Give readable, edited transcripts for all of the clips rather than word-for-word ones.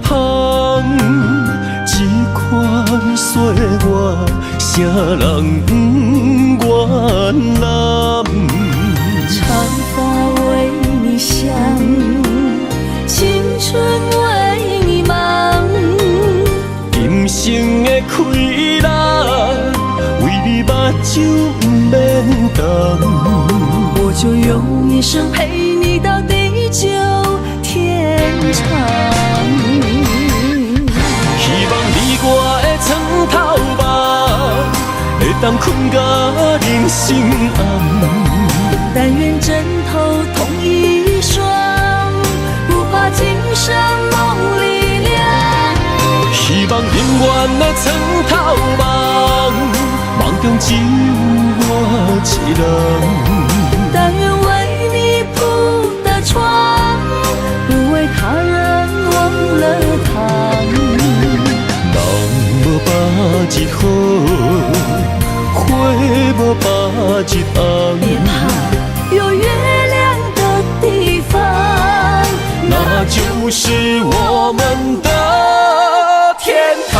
芳，这款岁月，啥人不愿揽？长发为你香，青春为你忙。今生的快乐，为你目睭不免干。我就用一生陪你到地久天长。希望你我的床头梦，会当困到人生暗。但愿枕头同一双，不怕今生梦里凉。希望永远的床头梦，梦中只有我一人。但愿为你铺的床，不为他人忘了糖。人无百日好，花无百日红。别怕有月亮的地方，那就是我们的天堂。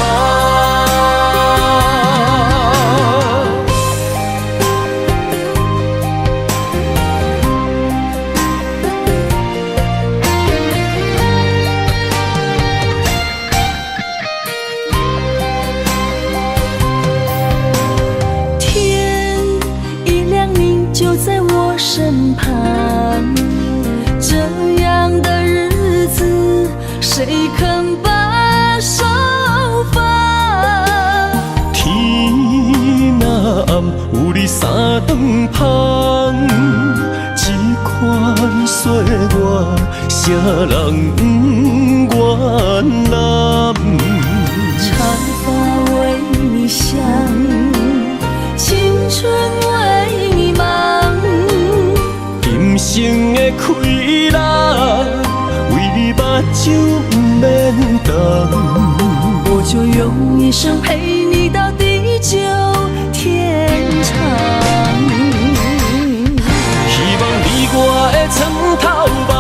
天一亮你就在我身旁，这样的日子谁肯把手放？天若暗，有你三顿芳，这款岁月，啥人不愿揽？长发为你香，青春为你忙。今生的快乐，为你目睭不免干。我就用一生陪你到地久天长。希望你我的床头梦，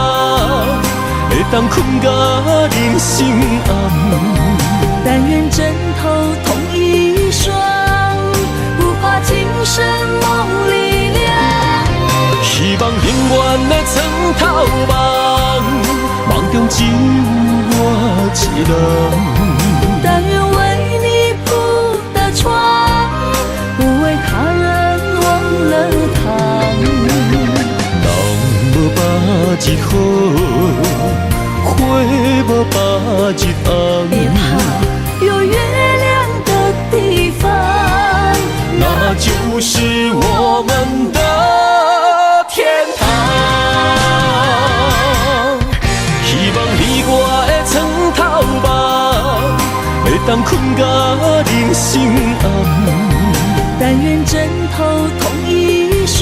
会当困到人生暗。但愿枕头同一双，不怕今生梦里凉。希望永远的床头梦，梦中只有我一人。但愿为你铺的床，不为他人忘了糖。人无百日好，花无百日红。别怕有月亮的地方，那就是我们的天堂。希望你我的床头梦，会当困到人生暗。但愿枕头同一双，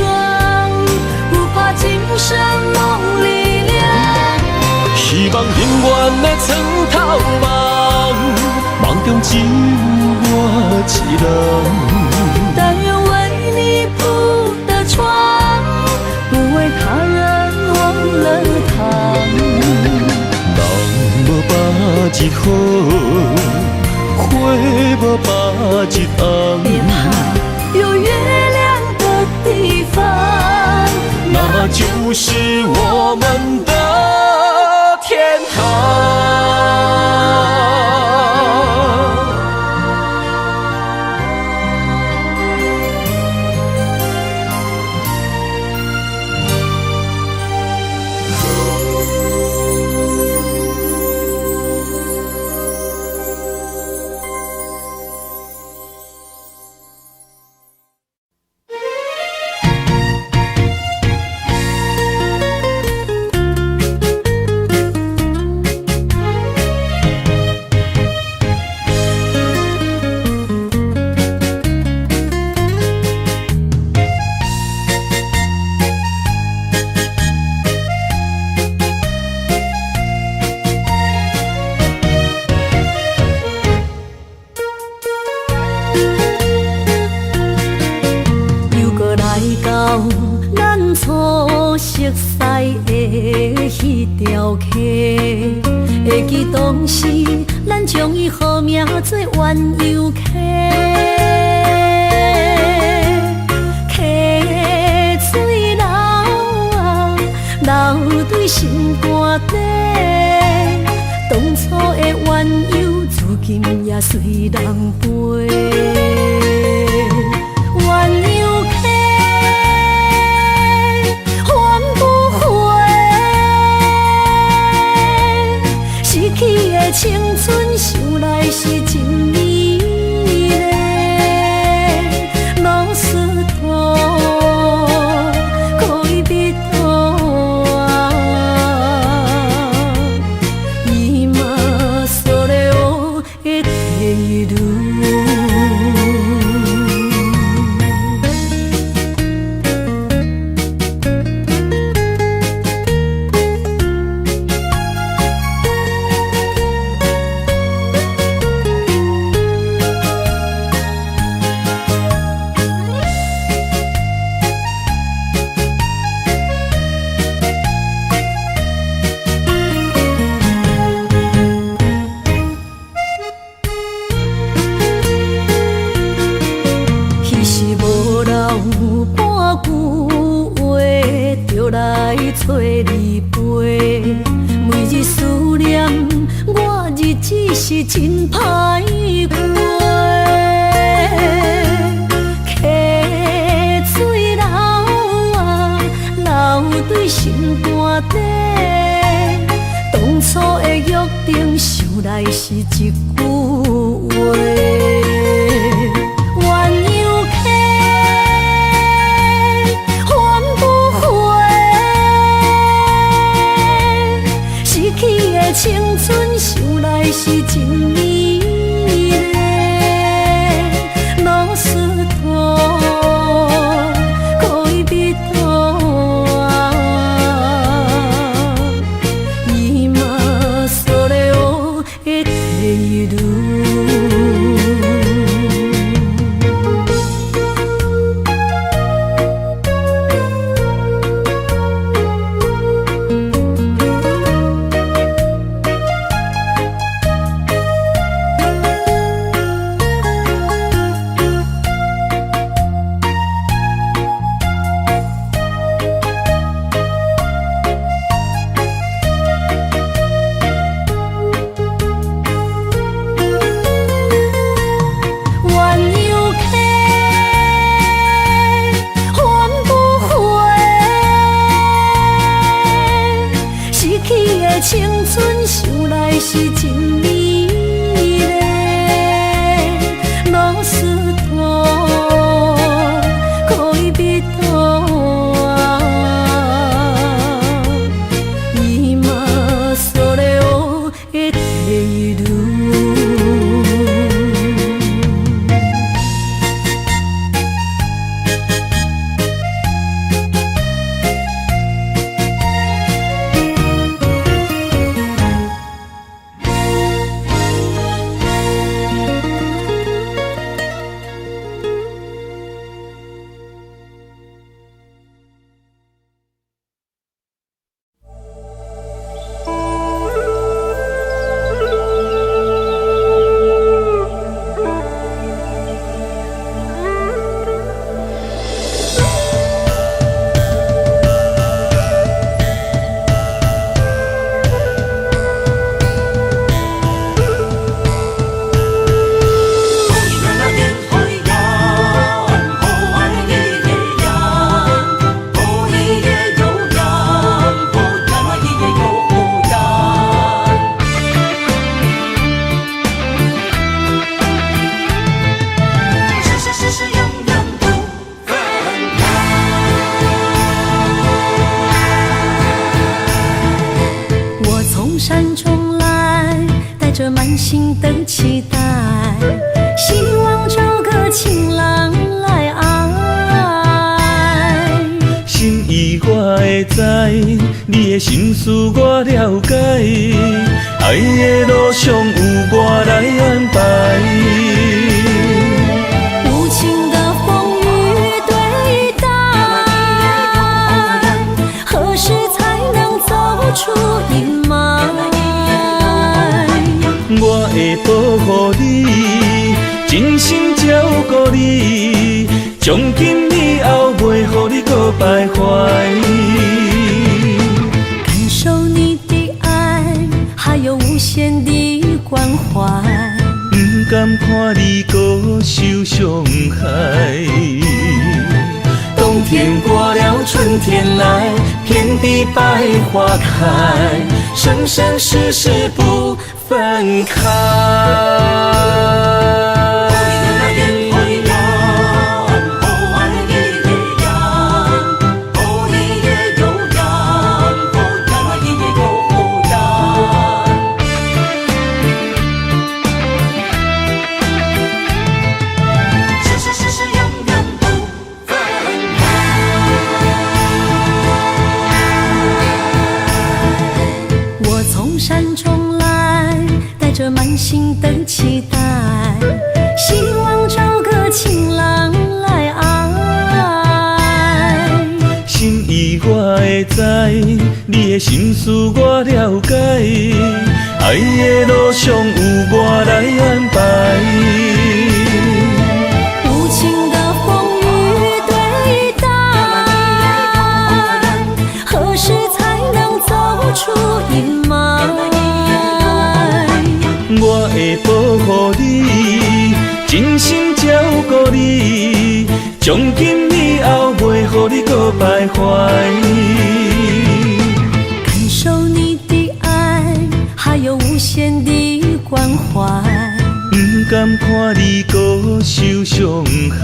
不怕今生梦里凉。希望永远的床头梦，梦中只有我一人。但愿为你铺的床，不为他人忘了糖。人无百日好，花无百日红。别怕有月亮的地方，那就是我们的天堂。熟悉的迄条溪，会记当时，咱将伊号名做鸳鸯溪，溪水流啊，流对心肝底。当初的鸳鸯，如今也随人飞。鸳鸯溪，换不回。失去的青春，想来是真美丽。老师徒，可以别途啊，伊嘛所了的地路。找你陪，每日思念，我日子是真歹过。溪水流啊，流对心肝底。当初的约定，想来是一句话。青春想来是真美丽，老师徒可以别途啊，伊嘛所了的地路。青春想来是真美丽，老师徒可以别途啊，伊嘛所了的地路。着满心的期待，希望找个情郎来爱。心意我会知，你的心思我了解，爱的路上有我来安排。无情的风雨对待，何时才能走出阴霾？保护你，真心照顾你，从今以后袂予你搁徘徊。感受你的爱，还有无限的关怀。不甘看你搁受伤害。冬天过了，春天来，遍地百花开，生生世世不分开。满心的期待，希望找个情郎来爱。心意我会知，你的心思我了解，爱的路上有我来安排。无情的风雨对待，何时才能走出阴霾？我会保护你，真心照顾你，从今以后袂予你搁徘徊。感受你的爱，还有无限的关怀。不甘看你搁受伤害。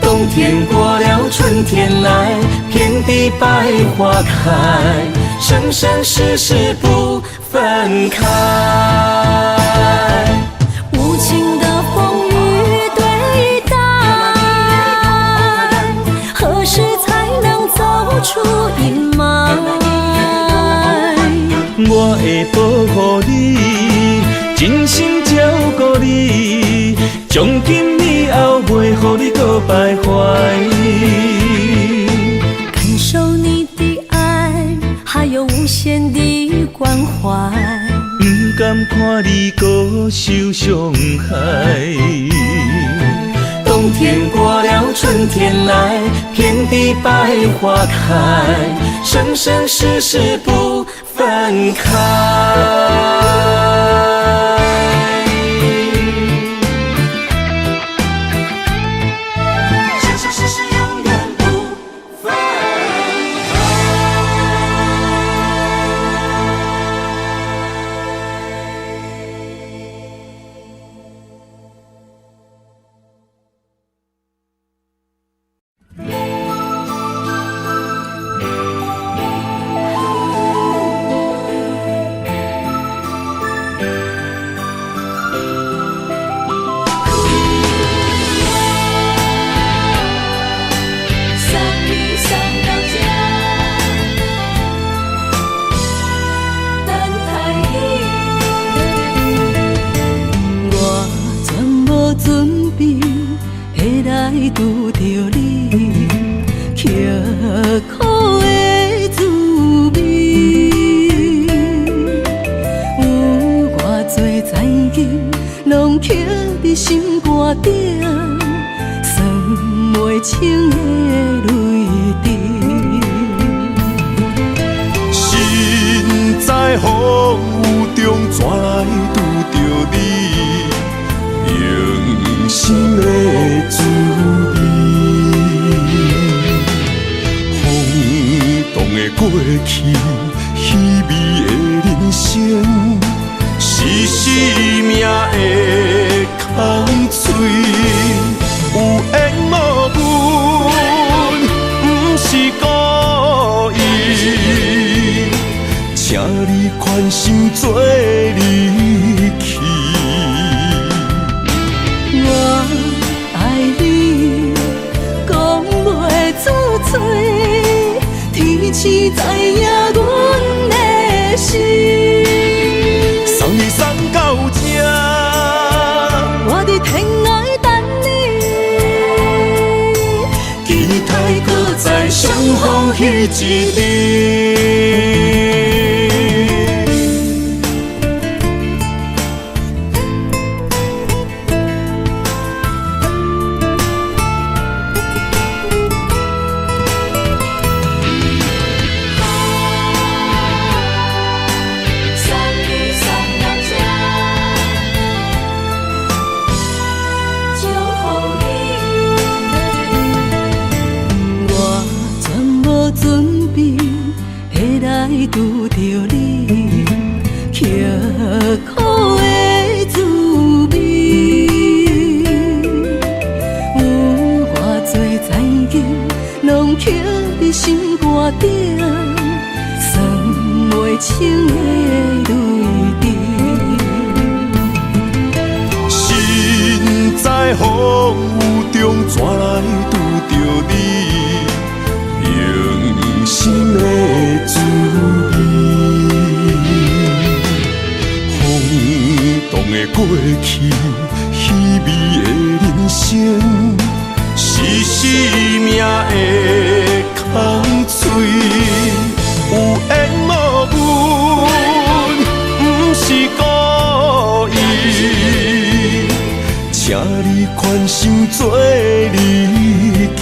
冬天过了，春天来，遍地百花开，生生世世不分开。无情的风雨对待，何时才能走出阴霾？我会保护你，真心照顾你，从今以后袂予你搁徘徊。感受你的爱，还有无限的关怀。不甘看你搁受伤害。冬天过了，春天来，遍地百花开，生生世世不分开。拄着你，刻苦的滋味，有偌多知音，拢刻伫心肝顶，算袂清的泪滴。心在风雨中，怎来拄着你？用心的滋味，风动的过去，稀微的人生，是生命的空嘴，有缘无分，不是故意，请你宽心做离去。我爱你，讲袂出嘴，天赐知影阮的心。送你送到这，我伫天涯等你，期待搁再相逢彼一日。里拄着你，刻苦的滋味。有偌多残景，拢刻在心肝顶，算袂清的泪滴。心在风雨中，怎来拄着你？用心的滋味，轰动的过去，稀微的人生，是生命的空嘴，有缘无分，不是故意，请你宽心做离去。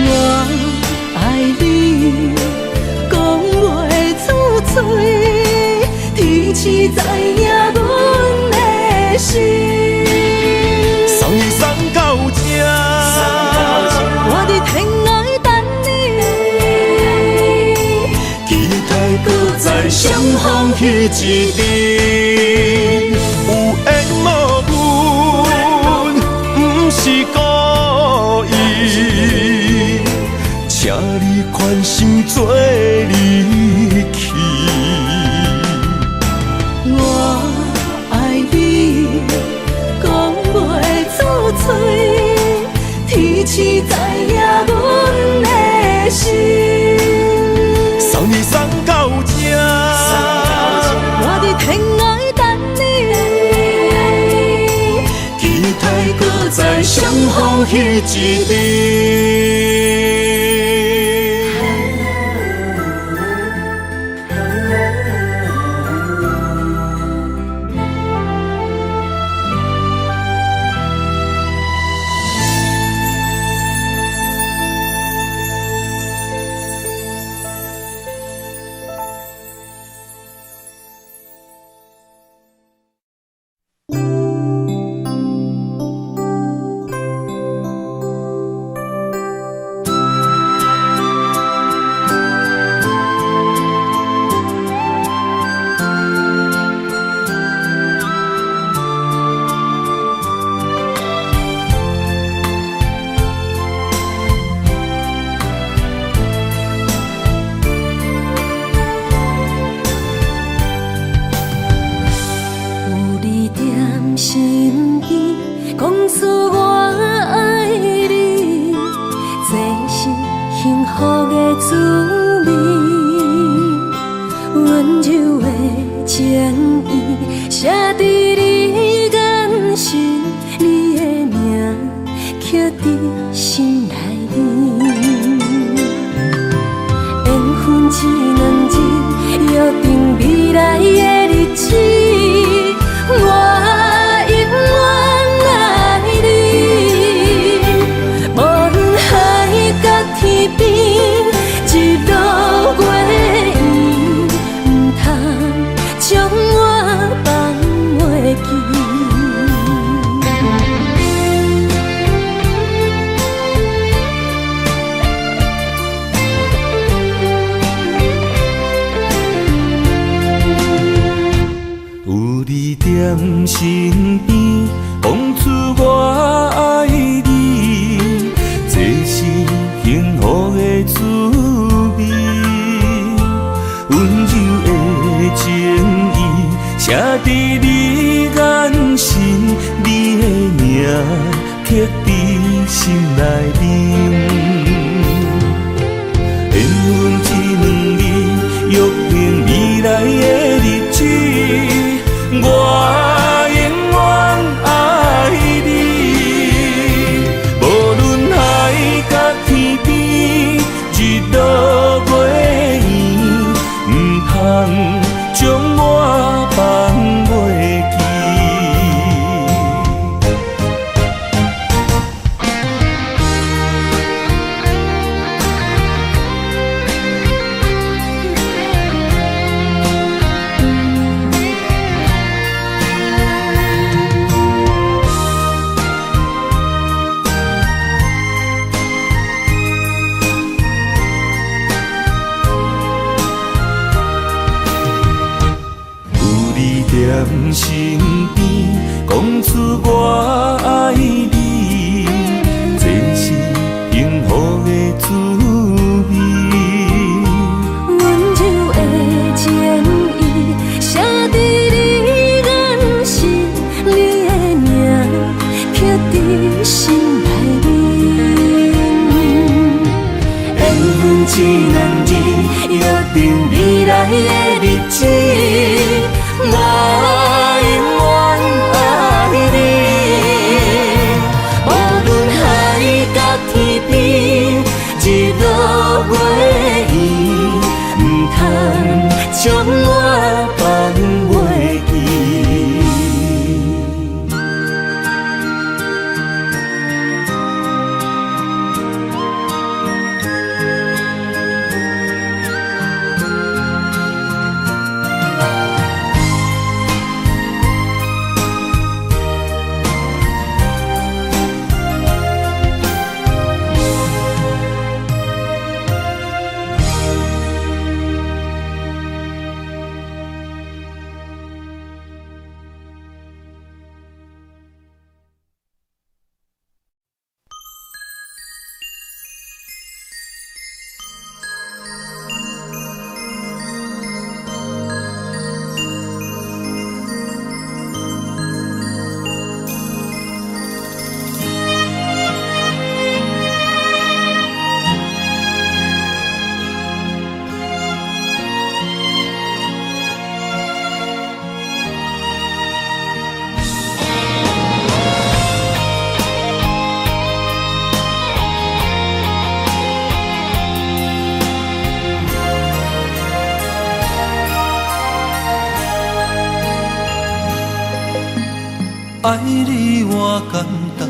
我爱你，讲袂出嘴，天赐知影阮的心。送你送到这，我伫天涯等你，期待搁再相逢彼一日。有缘无分，不是故意，请你宽心做离去。我爱你，讲袂出嘴，天赐知影阮的心。送你送到这，我伫天涯等你，期待搁再相逢彼一日。身边讲出我爱你，这是幸福的滋味。温柔的情意写在你眼神，你的名刻在心内面。缘分一两日，约定未来的日子。我身边讲出我爱你，这是幸福的滋味。温柔的情意写在你眼神，你的名刻在心内面。缘分一两日，约定未来的日子。我永远爱你，无论海角天边，日落月圆，不通将我放袂记。伫心内面。缘分只难字，约定未来的日子，我永远爱你。无论海角天边，日落月圆，唔通将我放袂记。爱你我简单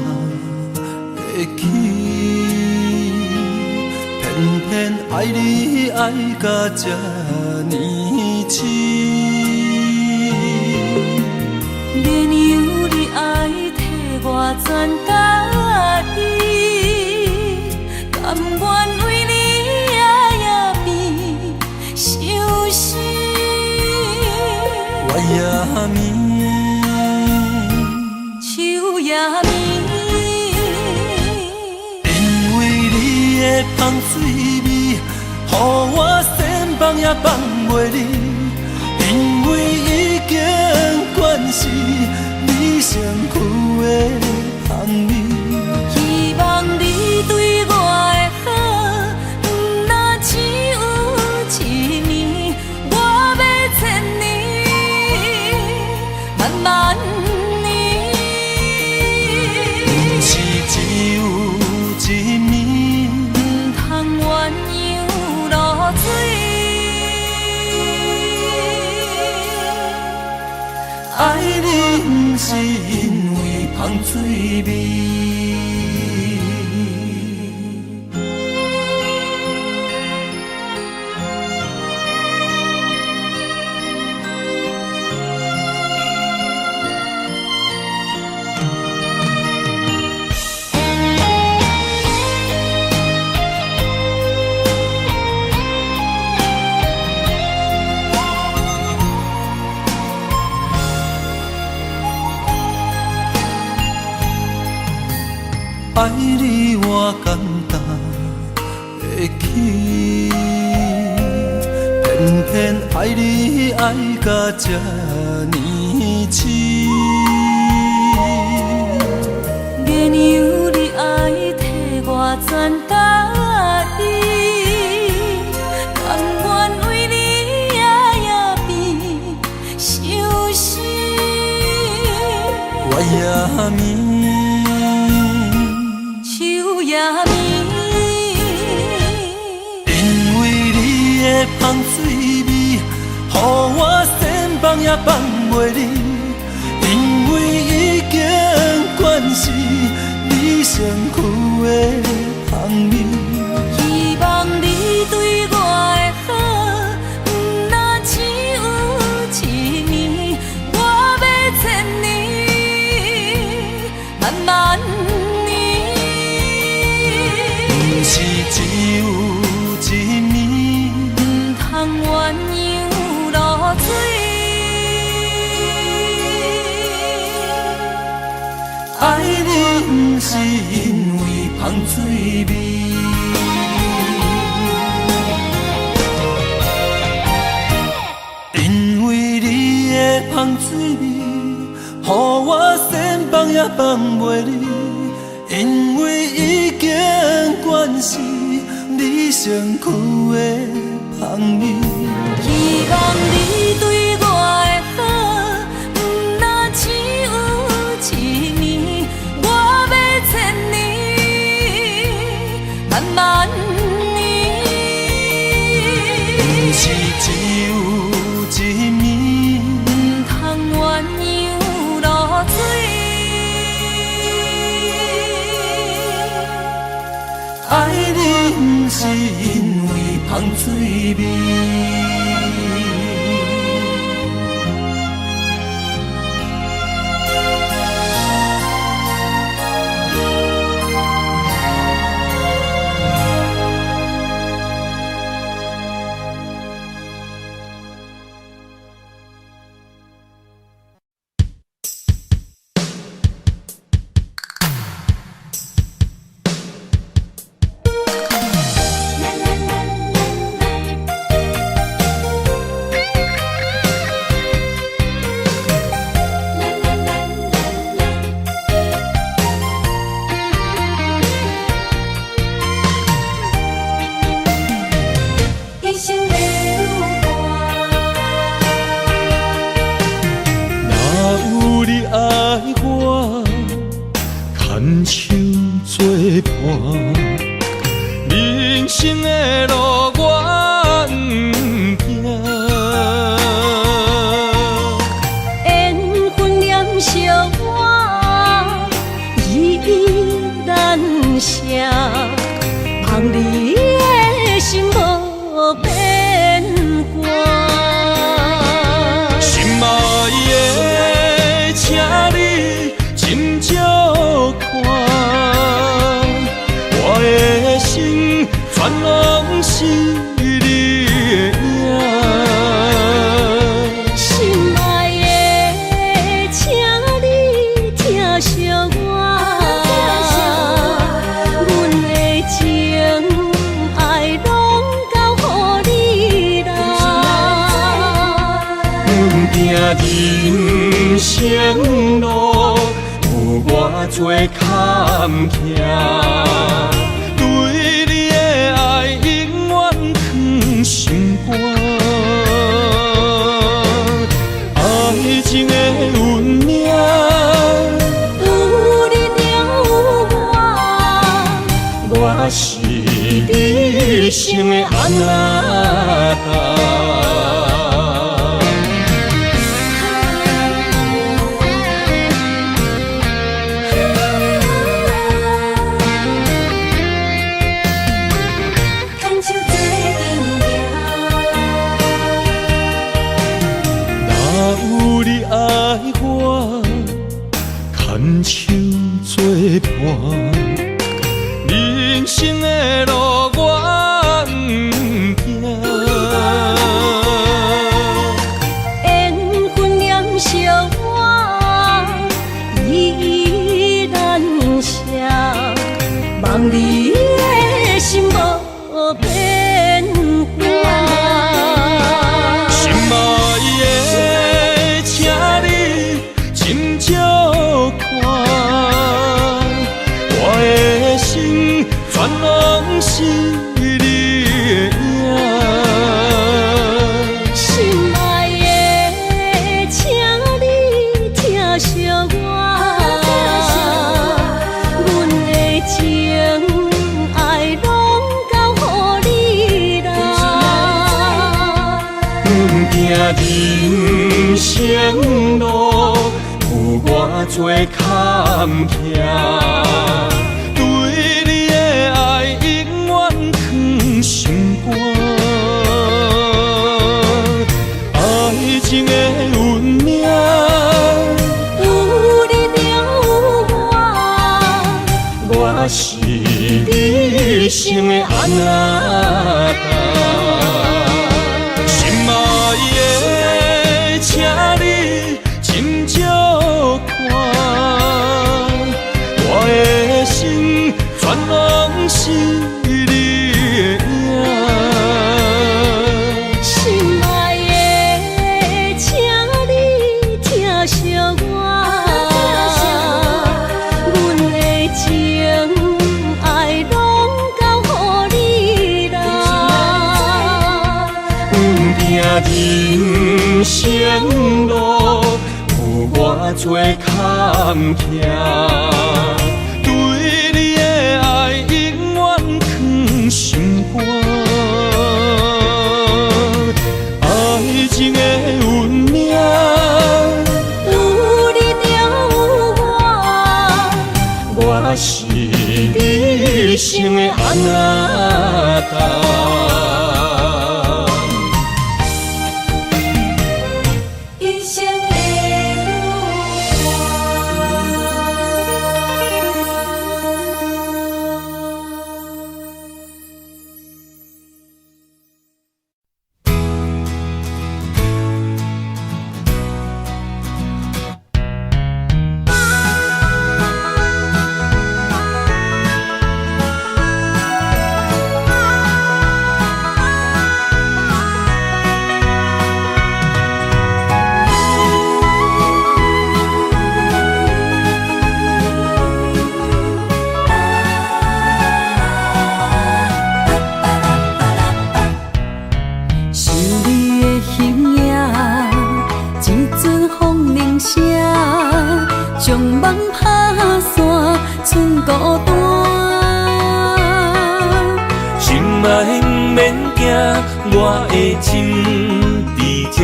会起，偏偏爱你爱到这呢深。免由你爱替我全家己，甘愿为你夜眠伤心。我也眠。因为你的香水味，予我先放也放袂离。因为已经惯是你身躯的香味。希望你对我的好，不那只有一年，我要千年，慢慢。爱你不是因为香水味。爱你我简单会起，偏偏爱你爱到这呢深。免由你爱替我全家己，甘愿为你夜眠伤心。我也眠。因为你的香水味，予我先放也放袂离。因为已经惯是你身躯的香味。希望你对我的好，不那只有一年，我要千年，慢慢。是只有一年，不通鸳鸯落水。爱你不是因为香水味。因为你的香水味，予我先放也放袂离。因为已经惯是你身躯的朋友。希望你对我的好，不那只有一年，我要千年，万万年。不是只有一面，不通鸳鸯落水。爱你不是因为芳水味。牵手作伴，人生的路我不行。缘分念相我，依依难舍，望你的心无变卦。心爱的，请你斟酌看，我的心全拢是你的影。心爱的，请你疼惜我，阮的情爱拢交予你啦。阮行人生路，有偌多坎坷，对你的爱永远藏心肝。爱情的运命，有你了我，我是你生的安那达。牵手作伴，人生的路我不行。缘分念相我，依依难舍，望你的心无变卦。心爱的，请你斟酌看，我的心全拢是你的影。心爱的，请你疼惜我，阮的情爱拢交予你啦。阮行人生路，有偌多坎坷，对你的爱永远藏心肝。爱情的运命，有你了我，我是你生的安那达。心爱的，请你斟酌看，我的心全拢是你的影。心爱的，请你疼惜我，阮的情人生路有偌多坎坷，对你的爱永远藏心肝。爱情的运命，有你就有我是你生的安那达。一生的想你的形影，一阵风铃声，将梦打散，剩孤单。心爱不免惊，我的心伫这，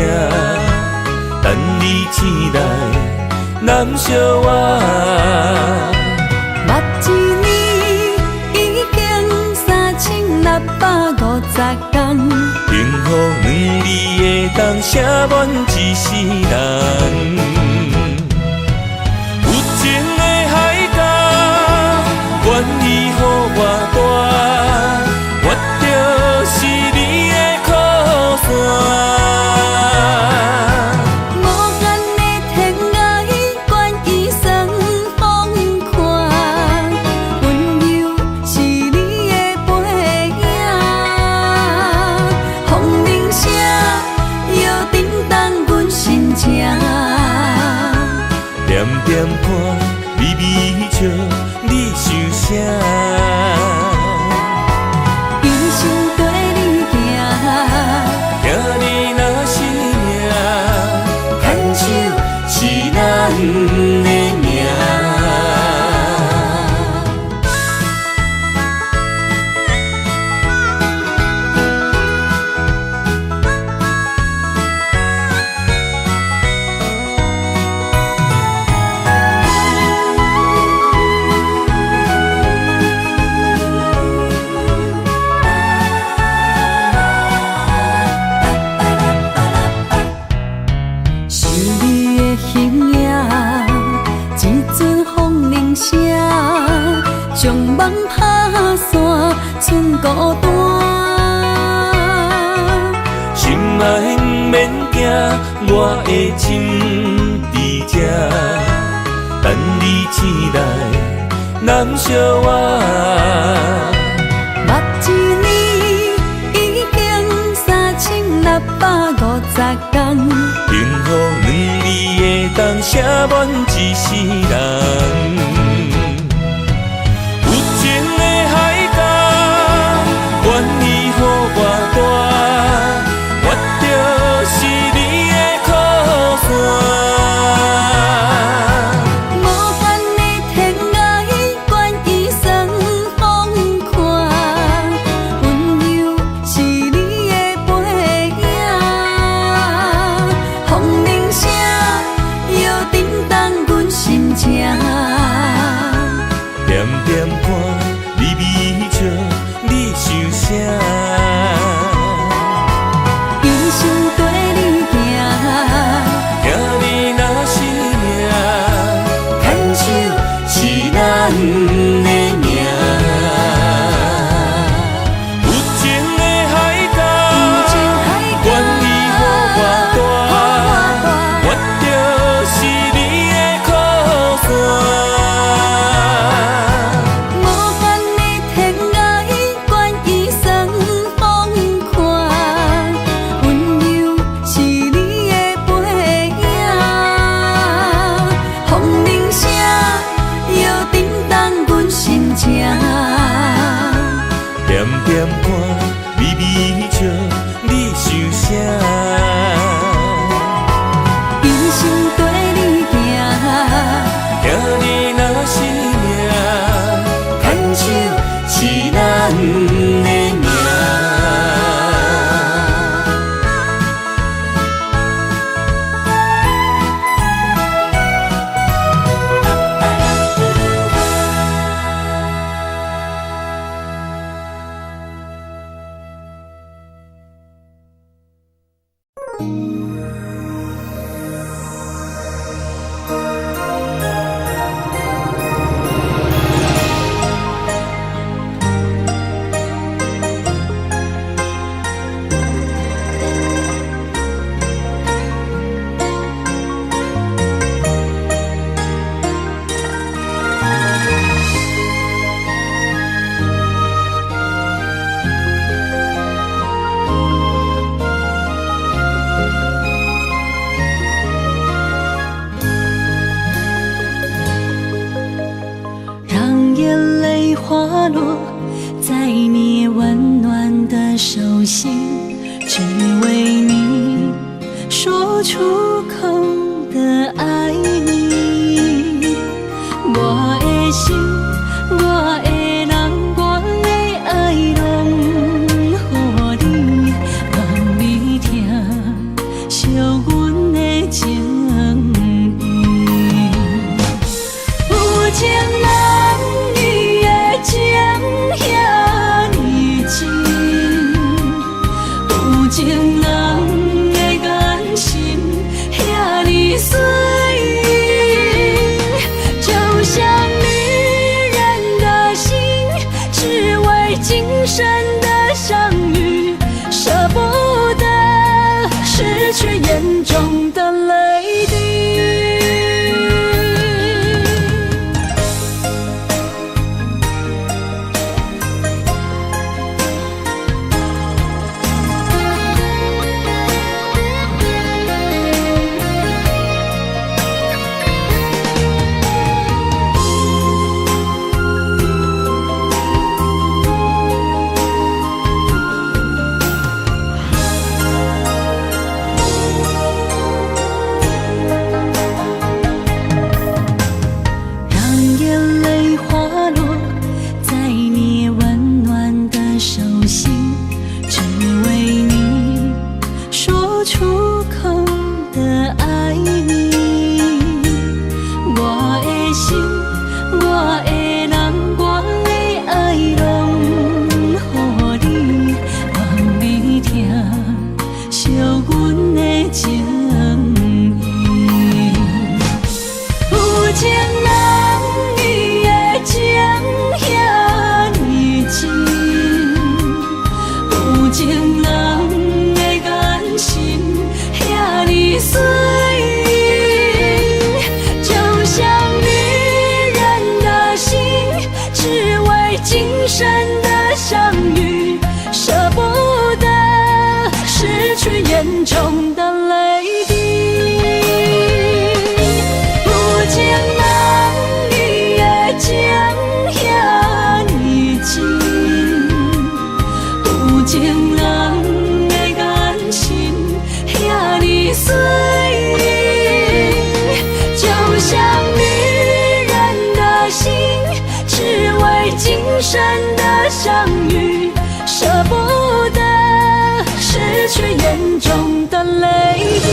等你醒来，难相我。目一年已经3650天，幸福两字会当写满一世人。有情的海角，愿意予我大，我就是你的靠山。无限的天涯，愿意算风看，温柔是你的背影，风铃声摇震动阮心情。点点看，微微笑，你想啥？一生跟你行，行你若是命，牵手是咱的命。想你的形影，一阵风铃声，将梦打散，剩孤单。心爱不免惊，我的心伫这，等你醒来，难相我。目一年已经3650天，幸福两字会当写满一世人。有情的海角，愿意予我大，我就是你的靠山。无限的天涯，愿意算风看，温柔是你的背影，风铃声摇震动阮心情。点点看，微微笑，你想啥？一生跟你行，行你若是命，牵手是咱的命。有情的海角，愿意予我大，我就是你的靠山。无限的天涯，愿意算风看，温柔是你的背影，风铃声摇震动阮心情。点点看，微微笑，你想啥？眼泪滑落在你温暖的手心，只为你说出口的爱你。我的心，我的人，我的爱拢予你，望你听惜阮的情意。有情人伊的情遐尼真，有情人的眼神遐尼水，就像女人的心，只为今生的相遇，舍不得失去眼中的泪滴。眼中的泪滴，有情人伊的情遐尼真，有情人的眼神遐尼水，就像女人的心，只为今生的相遇，舍不得失去眼中的泪滴。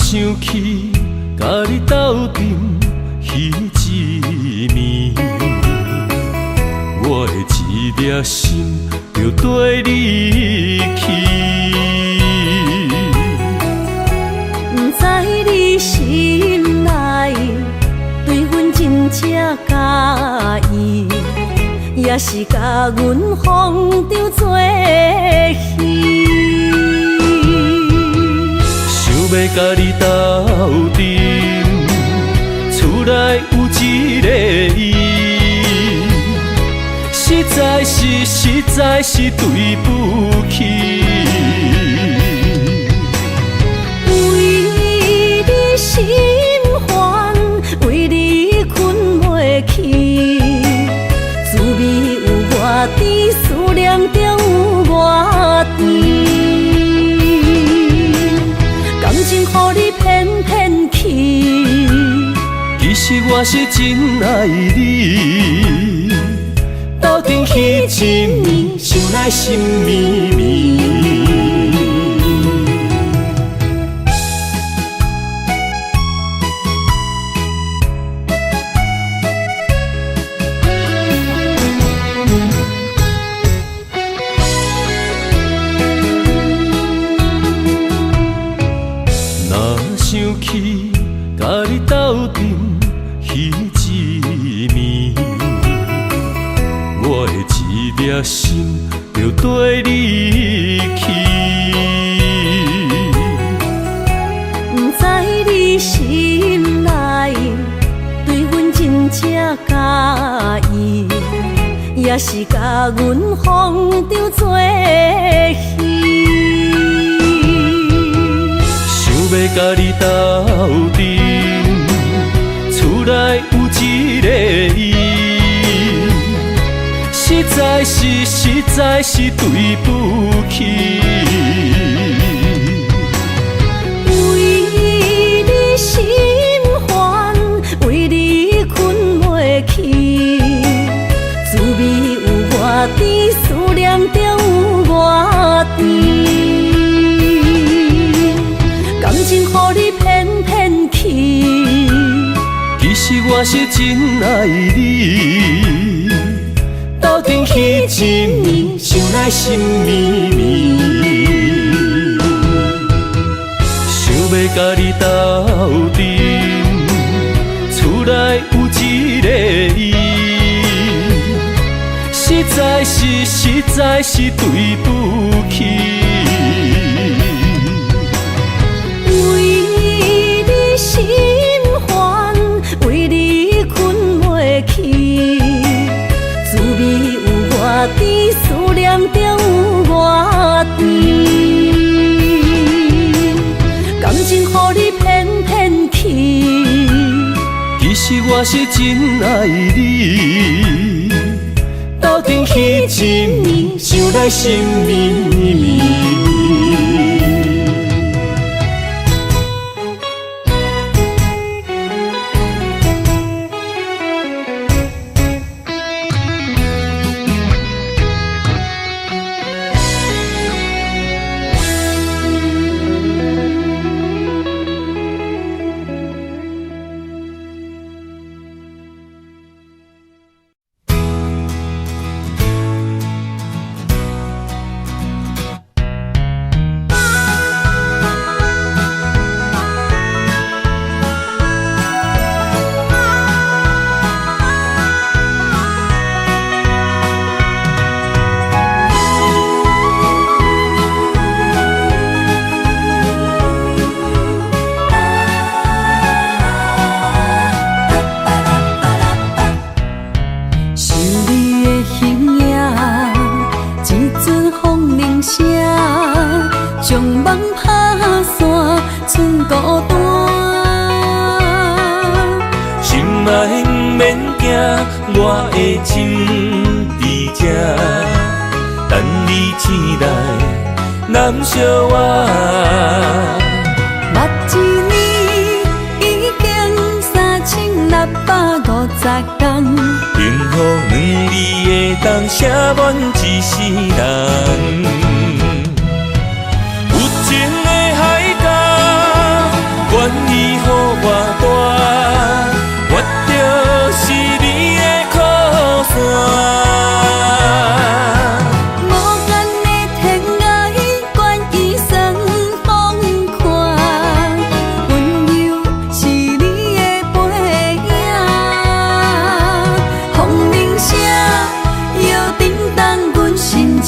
想起甲你斗阵彼一暝，我的一粒心就跟你去。不知你心内对阮真正介意，也是甲阮放着做戏。要甲你斗阵，厝内有一个伊，实在是对不起。为你心烦，为你困袂去，滋味有偌甜，思念就有偌甜。感情予你骗骗去。其实我是真爱你，斗阵彼一暝，想来心绵绵。想起甲你斗阵彼一暝，我的一粒心就跟你去。不知你心内对阮真正介意，也是甲阮放着做戏。要甲你斗阵，厝内有一个伊，实在是对不起。为你心烦，为你困袂去，滋味有偌甜，思念就有偌甜。感情予你骗骗去，其实我是真爱你，斗阵彼一暝，想来心绵绵。想要甲你斗阵，厝内有一个伊，实在是对不起。心烦，为你困袂去，滋味有偌甜，思念就有偌甜。感情予你骗骗去，其实我是真爱你，斗阵彼一暝，想来心绵绵。我的心伫这，等你醒来，难相我。目一年已经3650天，幸福两字会当写满一世人。有情的海角，愿意予我大，我就是你的靠山。声摇叮当阮心情。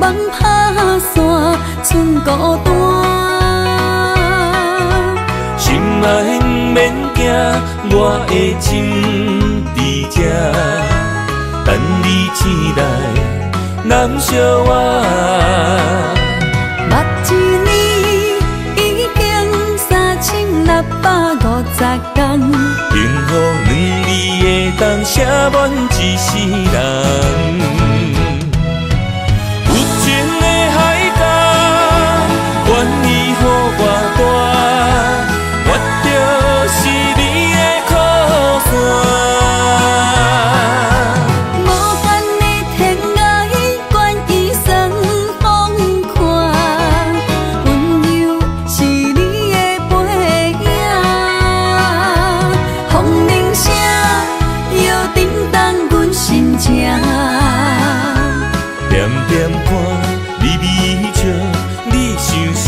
梦打散，剩孤单。心爱不免惊，我的心伫这，等你醒来，难相偎。目一年已经3650天，幸福两字会当写满一世人。有情的海角，愿意予我带，我就是你的靠山。无间的天涯，愿意算风看，温柔是你的背影。风铃声摇叮当阮心情，点点看你微笑，你想啥？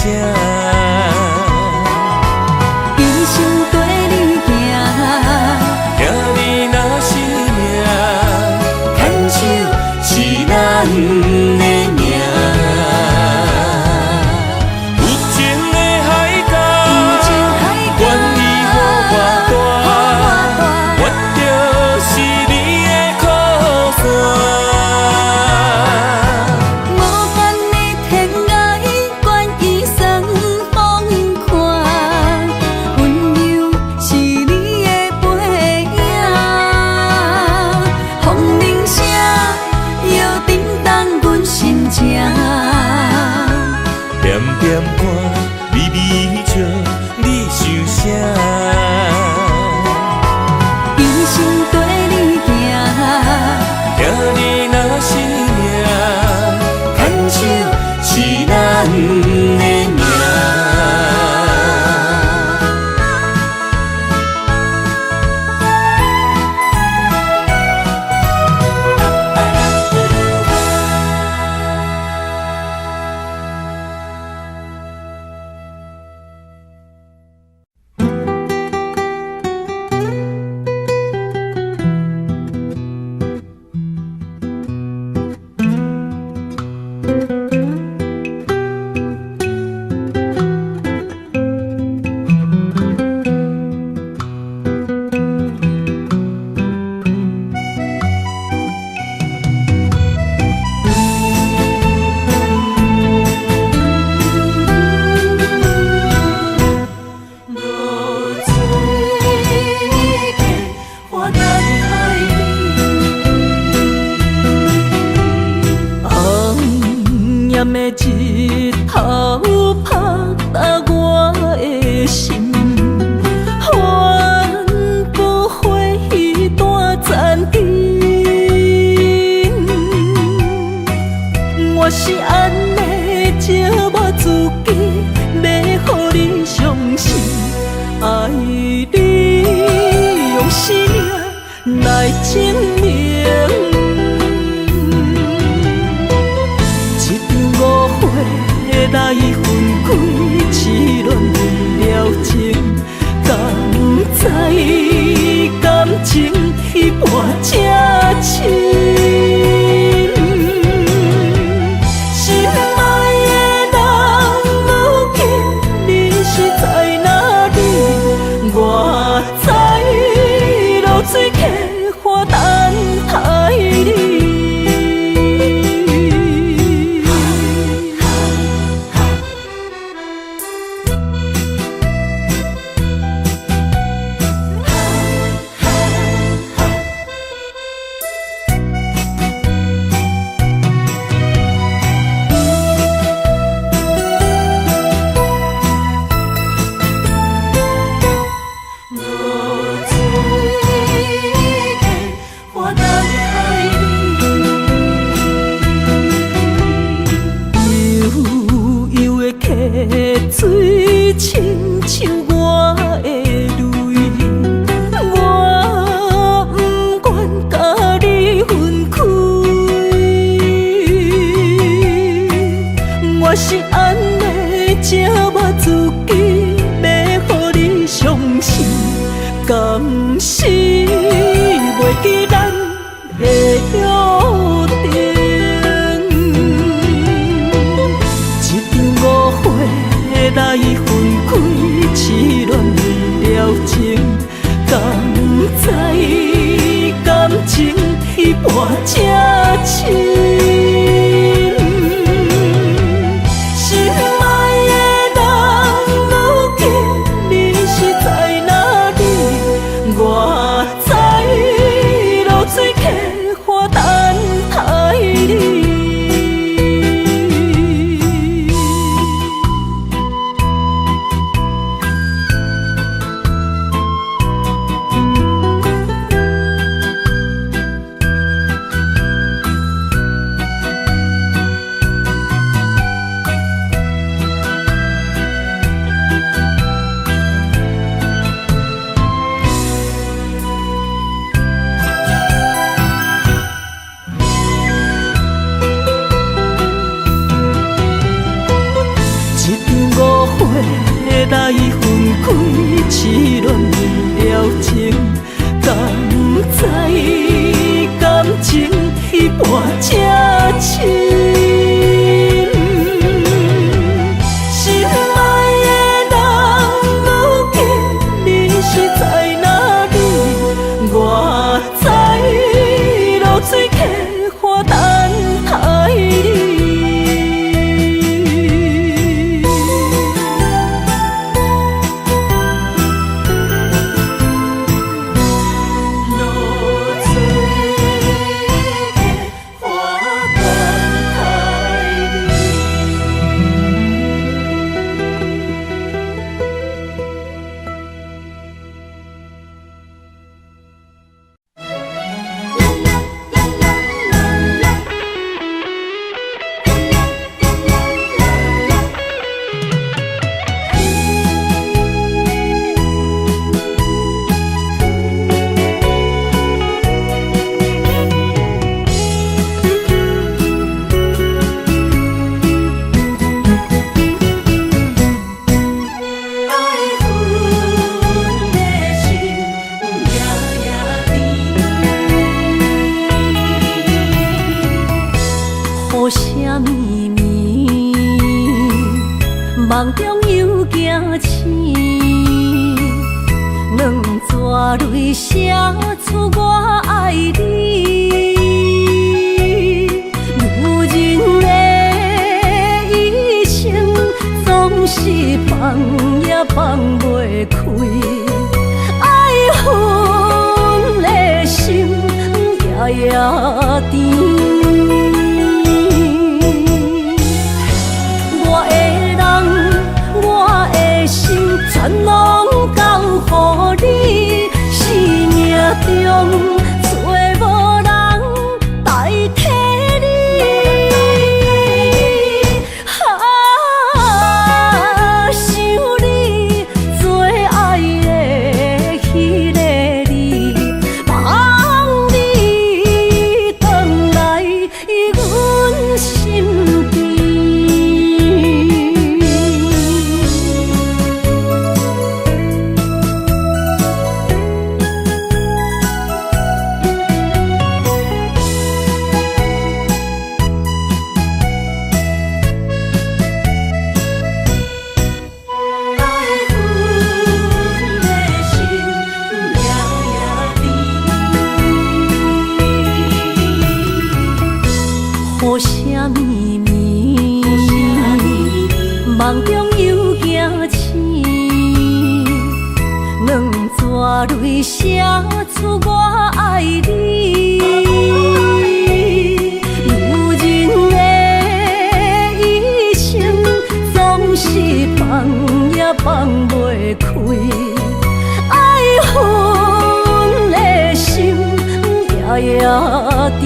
一生跟你行，行你若是命，牵手是咱的命。有情的海角，愿意予我带，我就是你的靠山。无间的天涯，愿意算风看，温柔是你的背影。风铃声摇叮当阮心情，点点看你微笑，你想啥？一生跟你行，行你若是命，牵手是咱的命。暗的日头拍打我的心，换不回一段残根。我是安尼借我自己，要予你相信，爱你用生命来证明。来分开，痴恋为了情，敢知感情一半才深。心爱的人，如今你是在哪里？我在露水客花等待你。水亲像我的泪，我不愿甲你分开。我是安尼借我自己，要予你相信，敢是袂记咱的约定。啥秘密？梦中又惊醒，两纸泪写出我爱你。女人的一生总是放也放袂开，爱恨的心夜夜甜。全拢交予你，生命中找无人代替你。想你最爱的迄个你，望你回来阮身边。无啥秘密，梦中又惊醒，两纸泪写出我爱你。女人的一生总是放也放袂开，爱恨的心夜夜甜。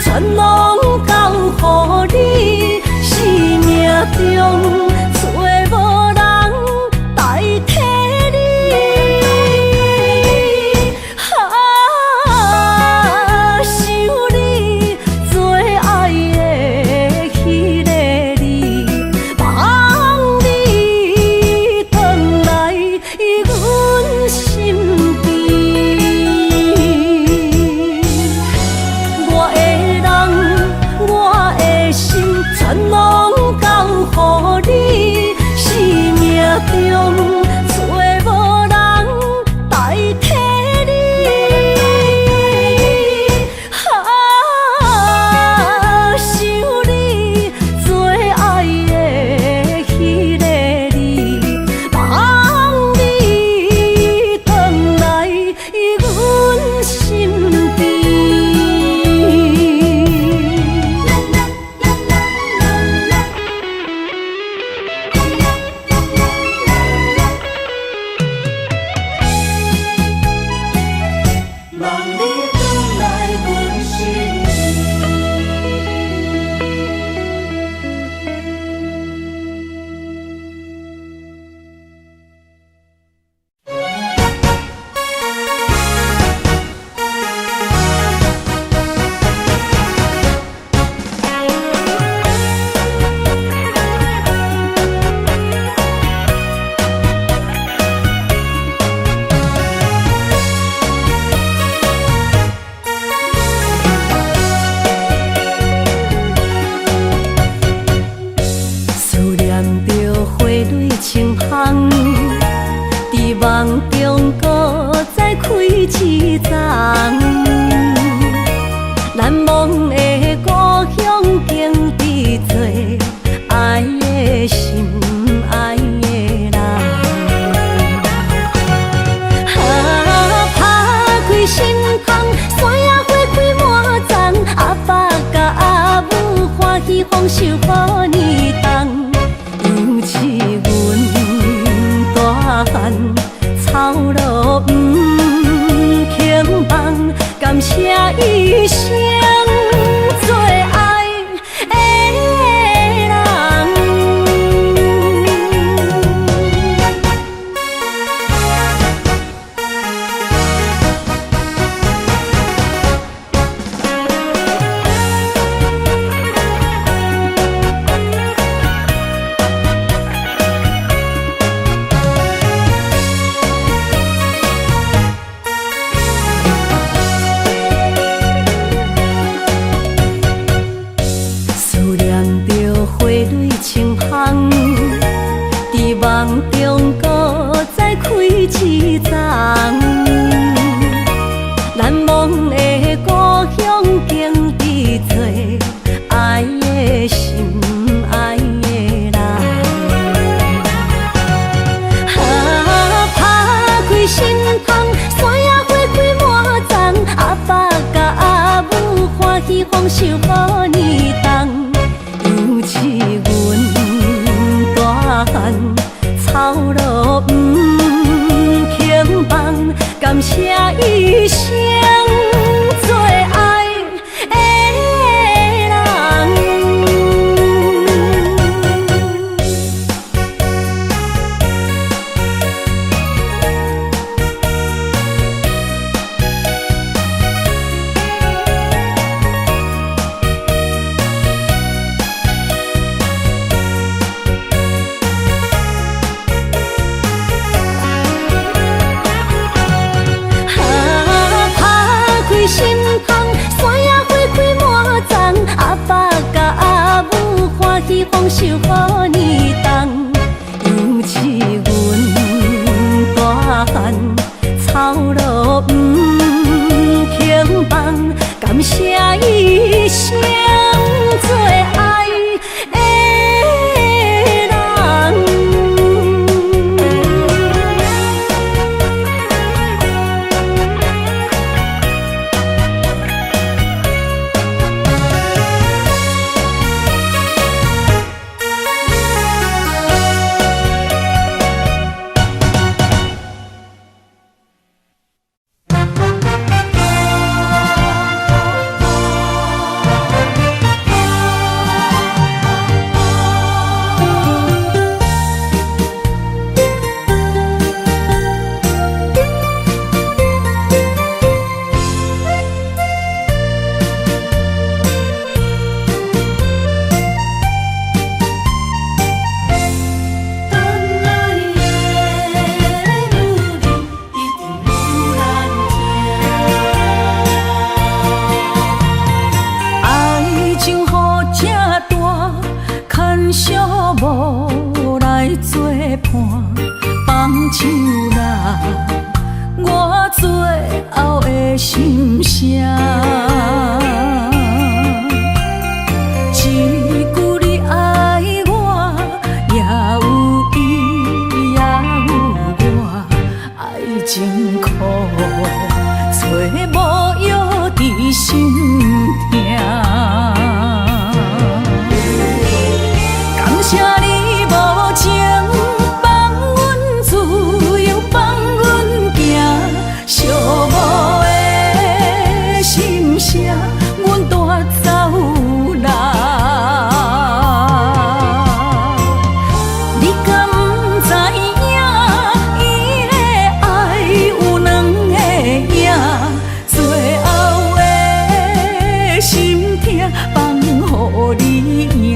全拢交予你，生命中找无人代替你。想你最爱的迄个你，望你回来阮身边。全拢交予你，生命中找无人代替你。想你最爱的迄个你，望你回来阮身边。在梦中搁再开一丛，难忘的故乡经历做爱的心爱的人。打开心窗，山野花开满丛，阿爸甲阿母欢喜丰收好年冬，尤是阮大汉草路不轻放，感谢一生最爱的人。谢一生做爱的人。心芳，山野花开满丛，阿爸甲阿母欢喜丰收好年冬。尤是阮大汉操劳不轻放，感谢一生做爱的人。无来作伴，放手啦，我最后的心声。一句你爱我，也有伊，也有我，爱情苦，找无药伫心痛。谢你无情，放阮自由，放阮行，寂寞的心声，阮带走啦。你敢不知影，伊的爱有两个影，最后的心痛放予你赢。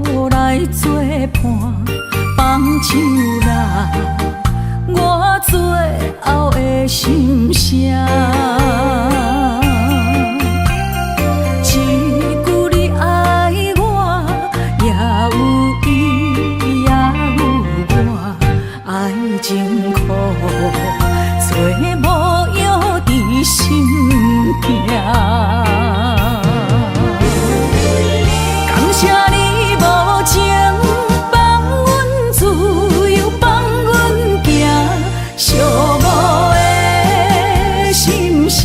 无来作伴，放手啦，我最后的心声。一句你爱我，也有伊，也有我，爱情苦，找无药伫心痛。谢你无情，放阮自由，放阮行，寂寞的心声。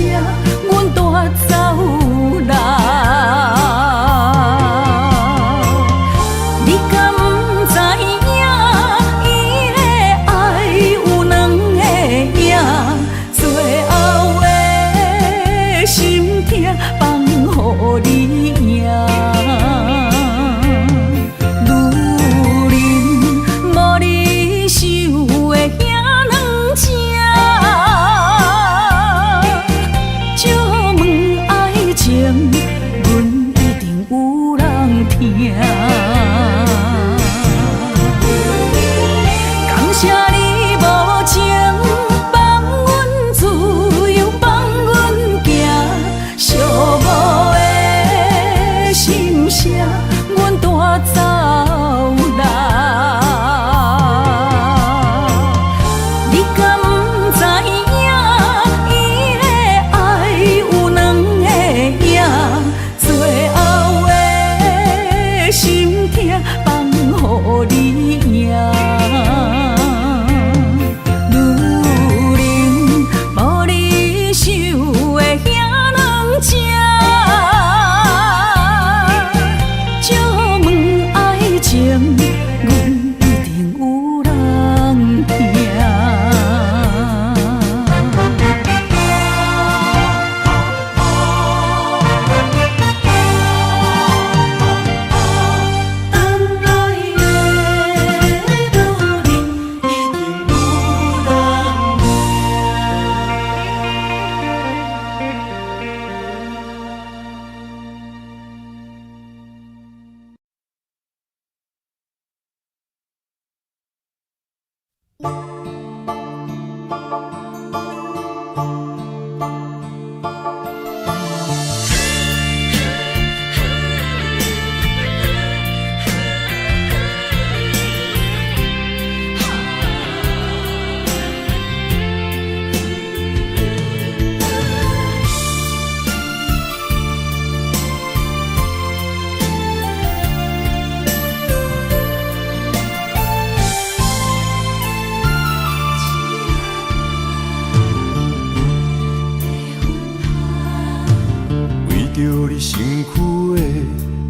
着你身躯的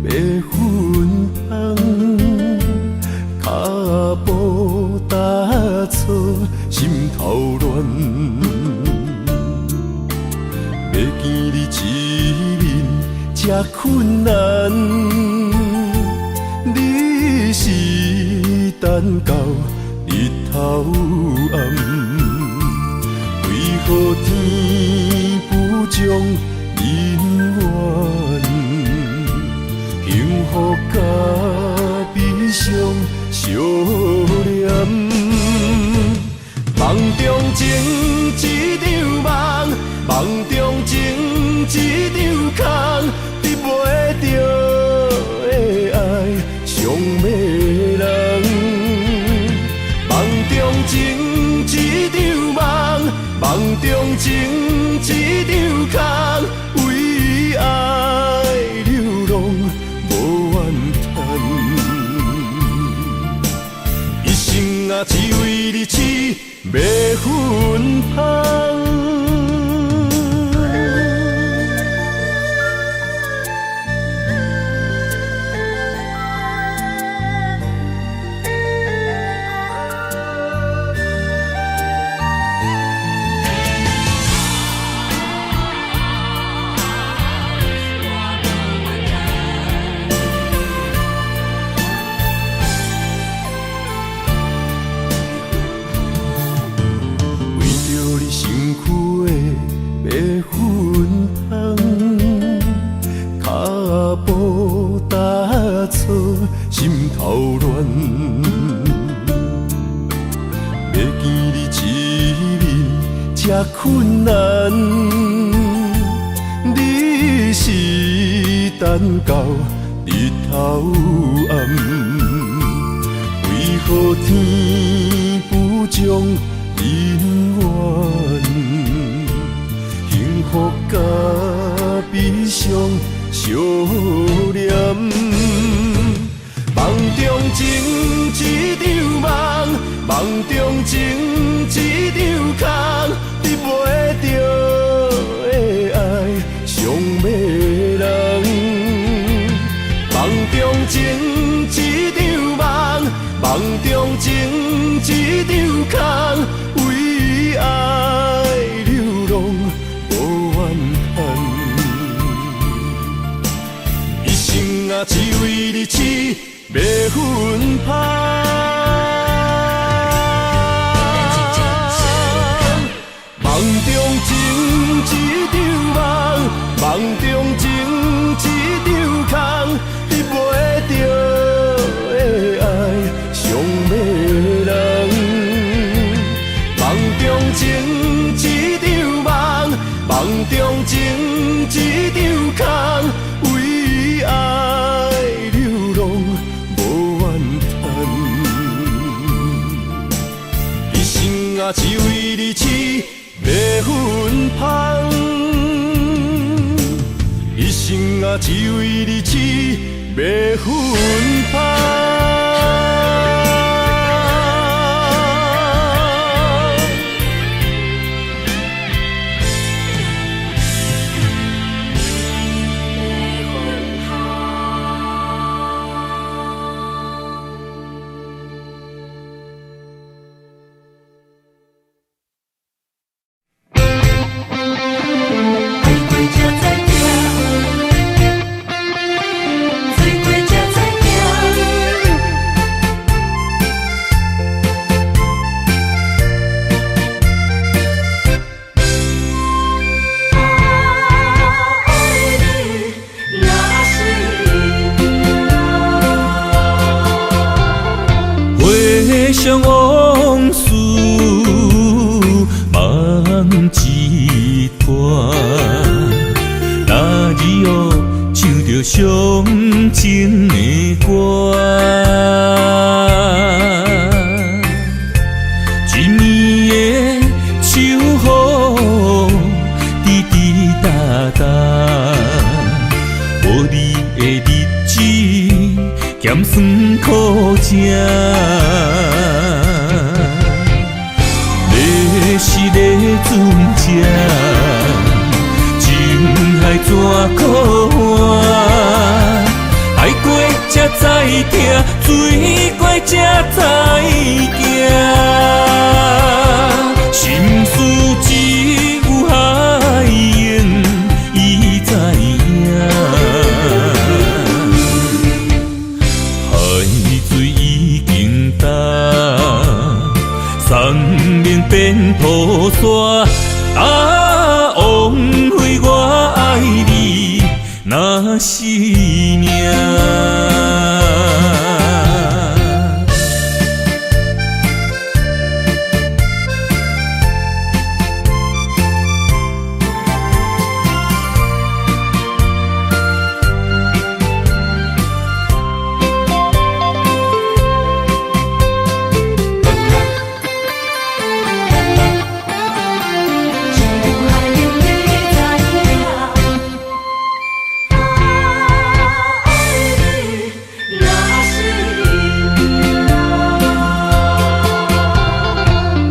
白粉红，脚步踏错，心头乱。要见你一面这困难，你是等到日头暗，为何天不将人缘幸福甲悲伤相连？梦中情一场梦，梦中情一场空，得袂着的爱上迷人。梦中情一场梦，梦中情一场空，为爱流浪无怨叹。一生啊，只为你痴迷粉红。心头乱，要见你一面这困难，你是等到日头暗，为何天不将人缘幸福甲悲伤相连？梦中情一场梦，梦中情一场空，得袂着的爱上迷人。梦中情一场梦，梦中情一场空，为爱流浪无怨叹。一生啊，只为你痴迷粉红。梦中情一场梦，梦中情一场空，得袂着的爱上迷人。梦中情一场梦，梦中情一场空，为爱流浪无怨叹。一生啊，只为你痴迷粉红。一生啊，只为你痴迷粉红。想往事梦一段，那日哦唱着伤情的歌，一暝的秋雨滴滴答答，无你的日子咸酸苦吃。是咧船只，情海海怎可换？爱过才知疼，水过才知行。心事只有海燕伊知影。海水已经干，山明变土沙。枉费我爱你那是命。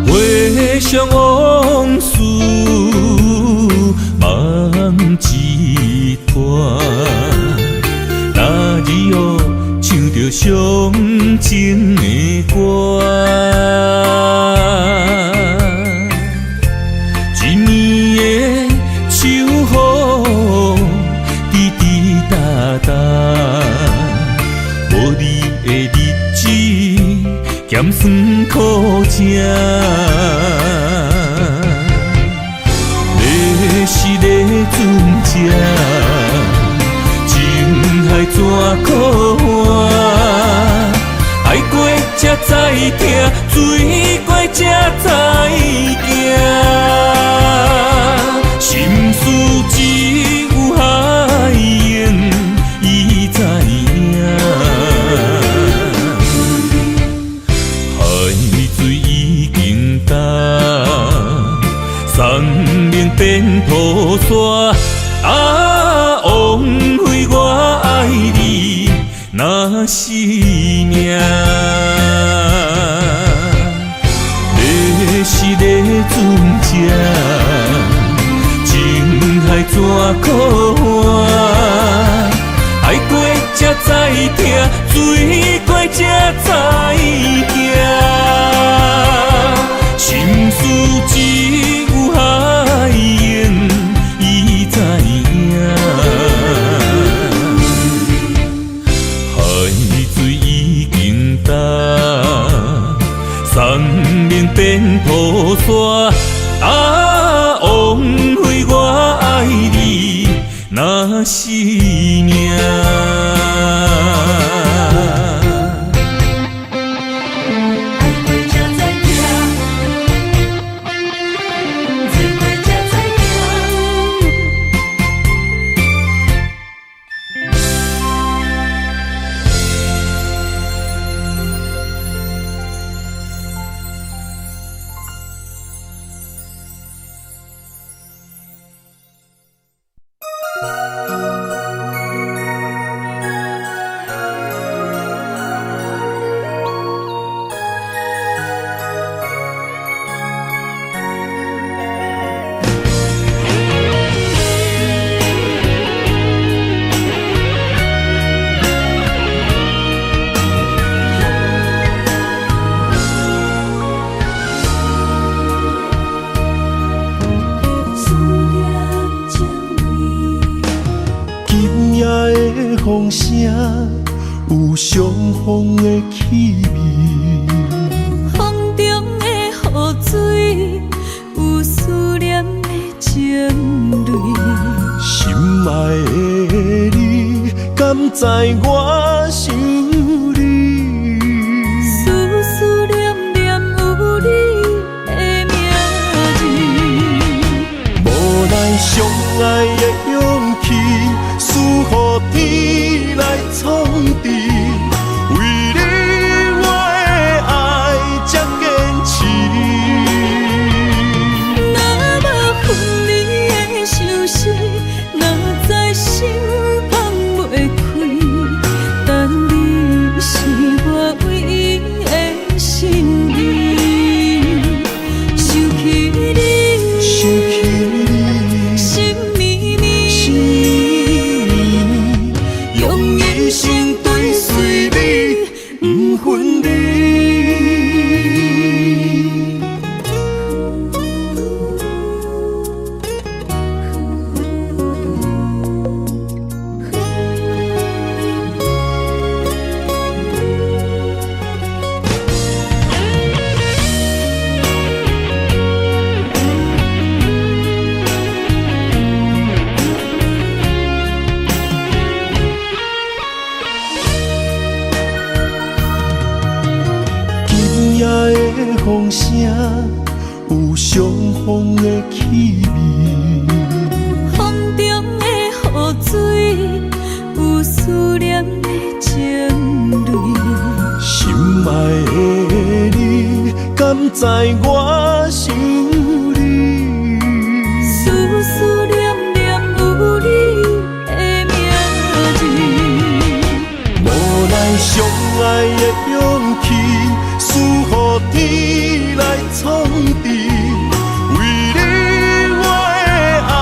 回想往事，梦一段。那日哦，唱着伤情的歌，一年的秋雨滴滴答答，无你的日子咸酸苦情。是个船只，情海怎可换？爱过才知疼，水过才知行。心事只有海燕伊知影。海水已经干，山明变土沙。枉费我爱你那是命。你是个船只，情海怎可换？爱过才知疼，水过才知行。心事只有海燕伊知影。海水已经干，山明变土沙。枉费我爱你那是命。风声有相逢的气味，风中的雨水有思念的情泪。心爱的你，敢知我想你？思思念念有你的名字，无奈相爱的勇气，输予天来创治。为你我的爱才坚持。若无分离的相思，哪知心放袂开？等你。风的气味，风中的雨水，有思念的情泪。心爱的你，敢知我想你？思思念念有你的名字，无奈相爱的勇气，输予天来创治。为你我的爱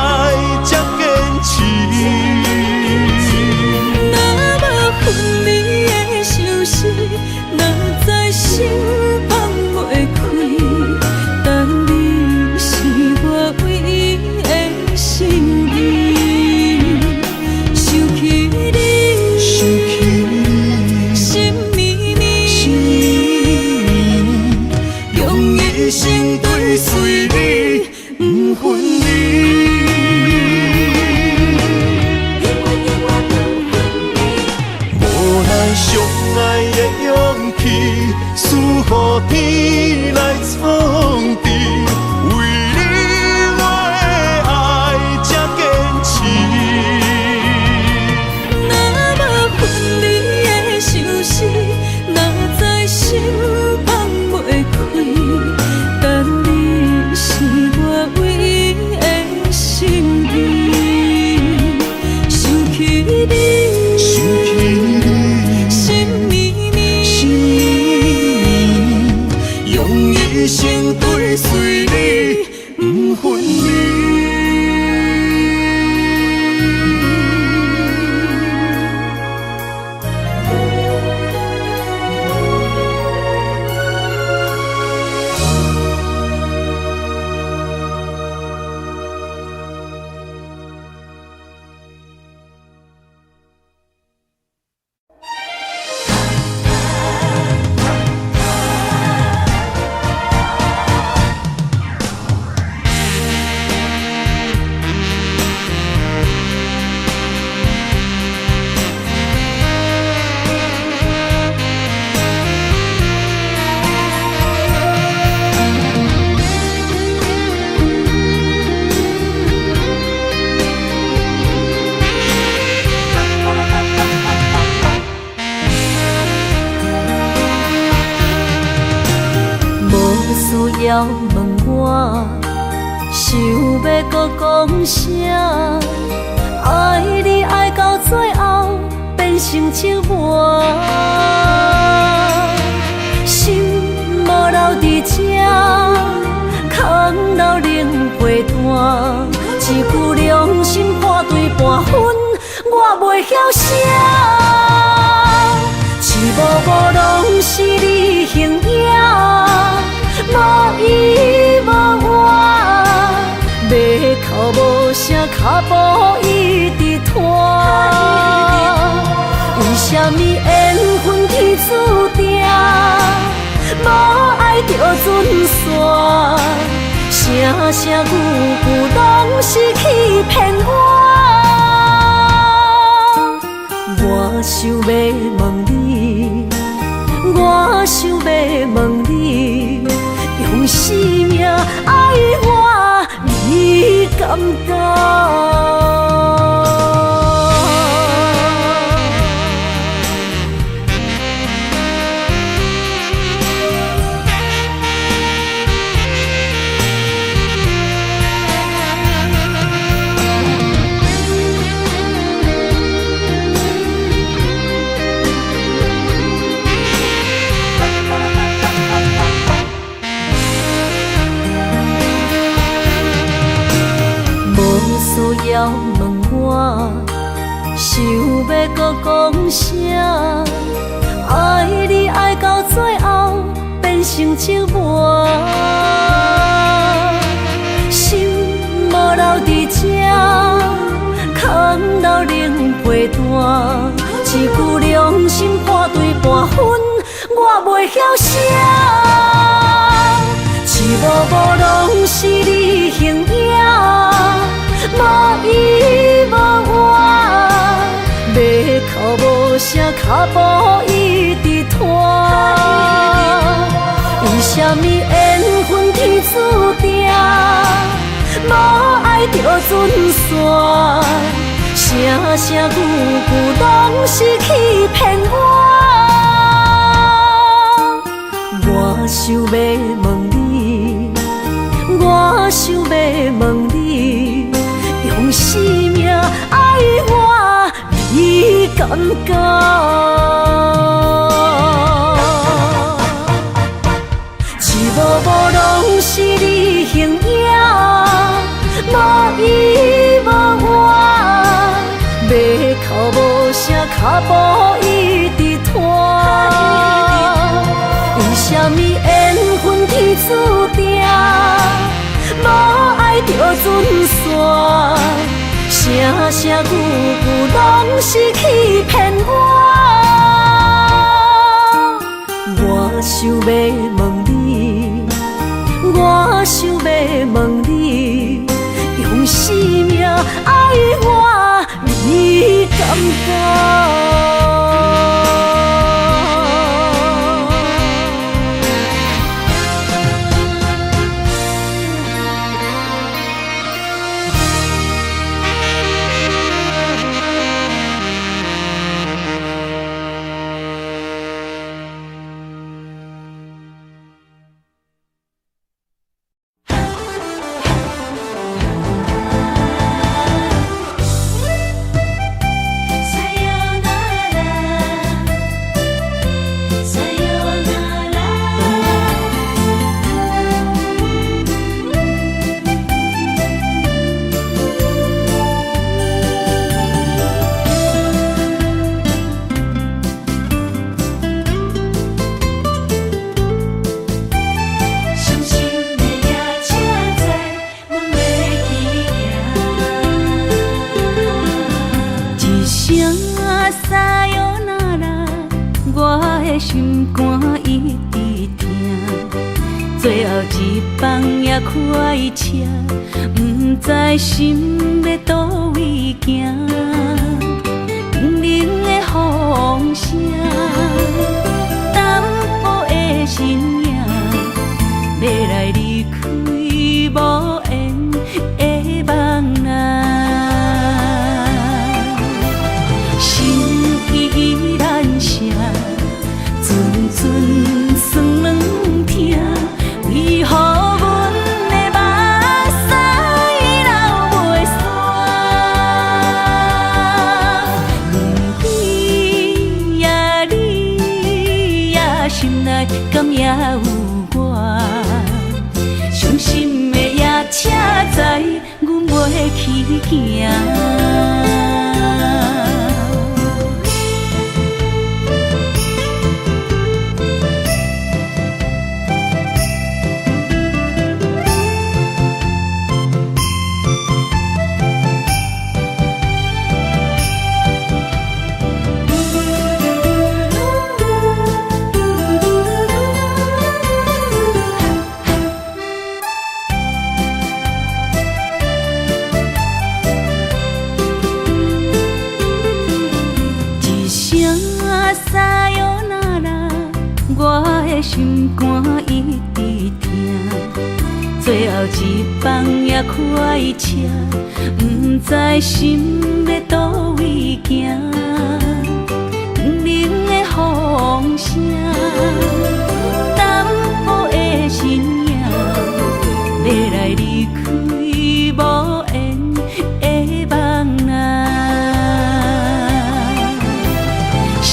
才坚持。若无分离的相思，若在心放袂开。但你是我唯一的心意，想起你，心绵绵，用一生追随你，不分离。无奈相爱的勇气，输予天来创治。为你我的爱才坚持。若无分离的相思，若在心放袂开。但你是我唯一的心意，想起你，心绵绵，用一生追随你，不分离。需要问我，想要搁讲啥？爱你爱到最后变成寂寞，心无留伫这，空留冷陪伴。一句良心破对半分，我袂晓写。一幕幕拢是你形影。无依无我，马口无声，脚步一直拖。为什么缘分天注定，无爱就准线？声声句句拢是欺骗我。我想要问你，我想要问你。用生命爱我，你敢当？需要问我，想要搁讲啥？爱你爱到最后变成寂寞，心无留伫这，空留冷陪伴。一句良心破对半分，我袂晓写。一幕幕拢是你形影。无依无我，马口无声，脚步一直拖。为什么缘分天注定，着准线，声声句句拢是欺骗我。我想要问你，我想要问你，用生命爱我，你敢敢？一幕幕拢是你形影，无依无我，要哭无声，脚步一直拖。为什么缘分天注定，无爱着准线，声声句句拢是欺骗我。我想要问你，我想要问你，用生命爱我，你敢敢？心肝一直疼，最后一放也开车，不知心要倒位行。冷冷的风声，淡薄的身影，要来离开无缘的梦啊。心依然舍。阵酸软疼，为何阮的目屎流袂煞？问你呀你呀，心内敢也有我？伤心的夜车载，阮袂去行。心肝一直疼，最后一放也开车，不知心要倒位行。冷冷的风声，淡薄的身影，要来离开无缘的梦啊。心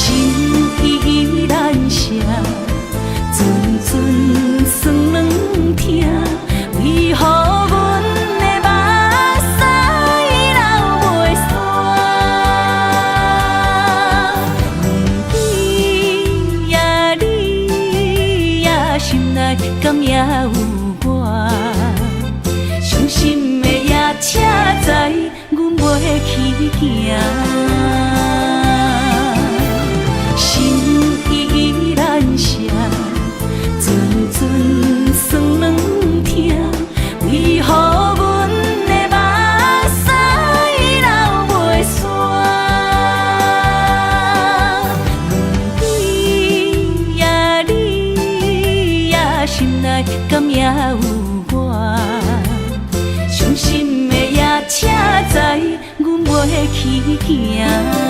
依然舍。阵酸软疼，为何阮的目屎流袂煞？问你呀你呀，心内敢也有我？伤心的夜车载，阮袂去行。心依然舍。阵阵酸软疼，为何阮的目屎流袂煞？问你呀你呀，心内敢也有我？伤心的夜去行。